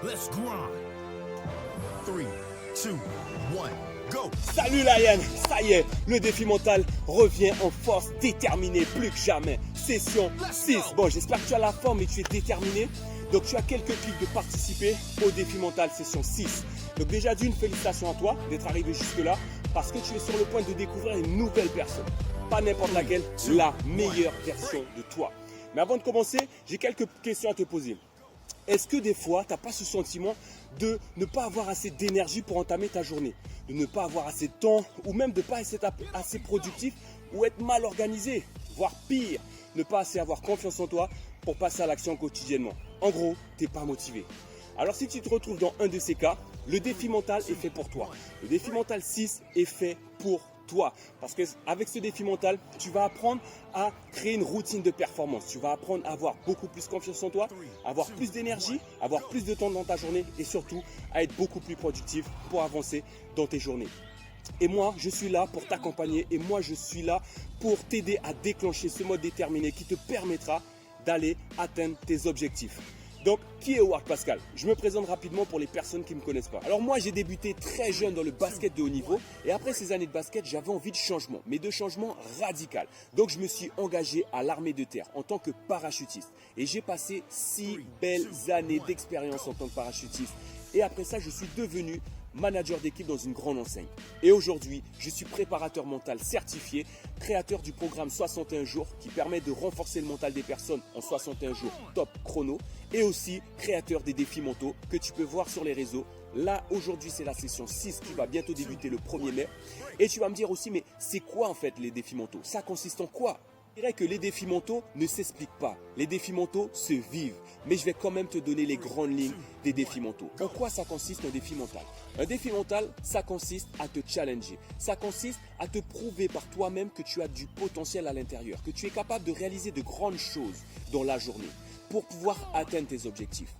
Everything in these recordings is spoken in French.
Let's grind. 3, 2, 1, go. Salut Lion, ça y est, le défi mental revient en force, déterminé plus que jamais. Session 6. Bon, j'espère que tu as la forme et tu es déterminé. Donc tu as quelques clics de participer au défi mental session 6. Donc déjà d'une, félicitations à toi d'être arrivé jusque là parce que tu es sur le point de découvrir une nouvelle personne. Pas n'importe laquelle, la meilleure version de toi. Mais avant de commencer, j'ai quelques questions à te poser. Est-ce que des fois, tu n'as pas ce sentiment de ne pas avoir assez d'énergie pour entamer ta journée, de ne pas avoir assez de temps ou même de ne pas être assez productif ou être mal organisé, voire pire, ne pas assez avoir confiance en toi pour passer à l'action quotidiennement. En gros, tu n'es pas motivé. Alors si tu te retrouves dans un de ces cas, le défi mental est fait pour toi. Le défi mental 6 est fait pour toi. Parce qu'avec ce défi mental, tu vas apprendre à créer une routine de performance. Tu vas apprendre à avoir beaucoup plus confiance en toi, avoir plus d'énergie, avoir plus de temps dans ta journée et surtout à être beaucoup plus productif pour avancer dans tes journées. Et moi, je suis là pour t'accompagner et moi, je suis là pour t'aider à déclencher ce mode déterminé qui te permettra d'aller atteindre tes objectifs. Donc, qui est Howard Pascal? Je me présente rapidement pour les personnes qui ne me connaissent pas. Alors moi, j'ai débuté très jeune dans le basket de haut niveau et après ces années de basket, j'avais envie de changement, mais de changement radical. Donc, je me suis engagé à l'armée de terre en tant que parachutiste et j'ai passé 6 belles années d'expérience en tant que parachutiste. Et après ça, je suis devenu manager d'équipe dans une grande enseigne. Et aujourd'hui, je suis préparateur mental certifié, créateur du programme 61 jours qui permet de renforcer le mental des personnes en 61 jours top chrono et aussi créateur des défis mentaux que tu peux voir sur les réseaux. Là, aujourd'hui, c'est la session 6 qui va bientôt débuter le 1er mai. Et tu vas me dire aussi, mais c'est quoi en fait les défis mentaux? Ça consiste en quoi? Je dirais que les défis mentaux ne s'expliquent pas. Les défis mentaux se vivent. Mais je vais quand même te donner les grandes lignes des défis mentaux. En quoi ça consiste un défi mental? Un défi mental, ça consiste à te challenger. Ça consiste à te prouver par toi-même que tu as du potentiel à l'intérieur, que tu es capable de réaliser de grandes choses dans la journée pour pouvoir atteindre tes objectifs.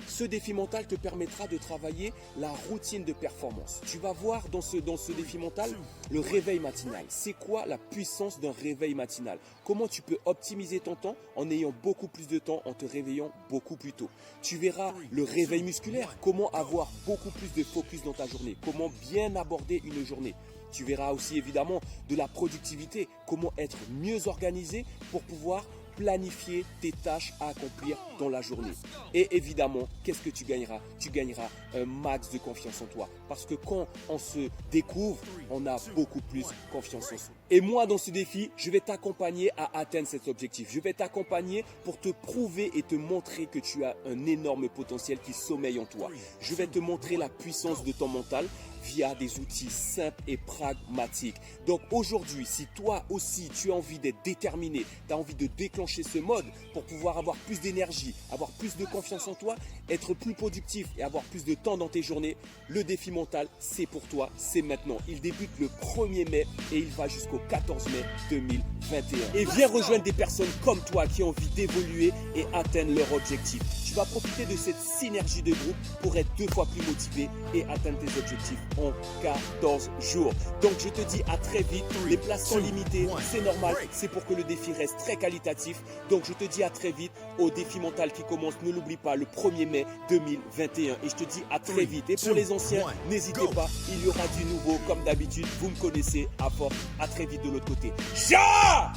Ce défi mental te permettra de travailler la routine de performance. Tu vas voir dans ce défi mental le réveil matinal. C'est quoi la puissance d'un réveil matinal? Comment tu peux optimiser ton temps en ayant beaucoup plus de temps en te réveillant beaucoup plus tôt? Tu verras le réveil musculaire. Comment avoir beaucoup plus de focus dans ta journée? Comment bien aborder une journée? Tu verras aussi évidemment de la productivité. Comment être mieux organisé pour pouvoir planifier tes tâches à accomplir dans la journée. Et évidemment, qu'est-ce que tu gagneras? Tu gagneras un max de confiance en toi. Parce que quand on se découvre, on a beaucoup plus confiance en soi. Et moi, dans ce défi, je vais t'accompagner à atteindre cet objectif. Je vais t'accompagner pour te prouver et te montrer que tu as un énorme potentiel qui sommeille en toi. Je vais te montrer la puissance de ton mental via des outils simples et pragmatiques. Donc aujourd'hui, si toi aussi tu as envie d'être déterminé, tu as envie de déclencher ce mode pour pouvoir avoir plus d'énergie, avoir plus de confiance en toi, être plus productif et avoir plus de temps dans tes journées, le défi mental, c'est pour toi, c'est maintenant. Il débute le 1er mai et il va jusqu'au 14 mai 2021. Et viens rejoindre des personnes comme toi qui ont envie d'évoluer et atteindre leur objectif. Tu vas profiter de cette synergie de groupe pour être 2 fois plus motivé et atteindre tes objectifs en 14 jours. Donc je te dis à très vite, les places sont limitées, c'est normal, c'est pour que le défi reste très qualitatif. Donc je te dis à très vite au défi mental qui commence, ne l'oublie pas, le 1er mai 2021. Et je te dis à très vite. Et pour les anciens, n'hésitez pas, il y aura du nouveau comme d'habitude, vous me connaissez à force. À très vite de l'autre côté. Ciao!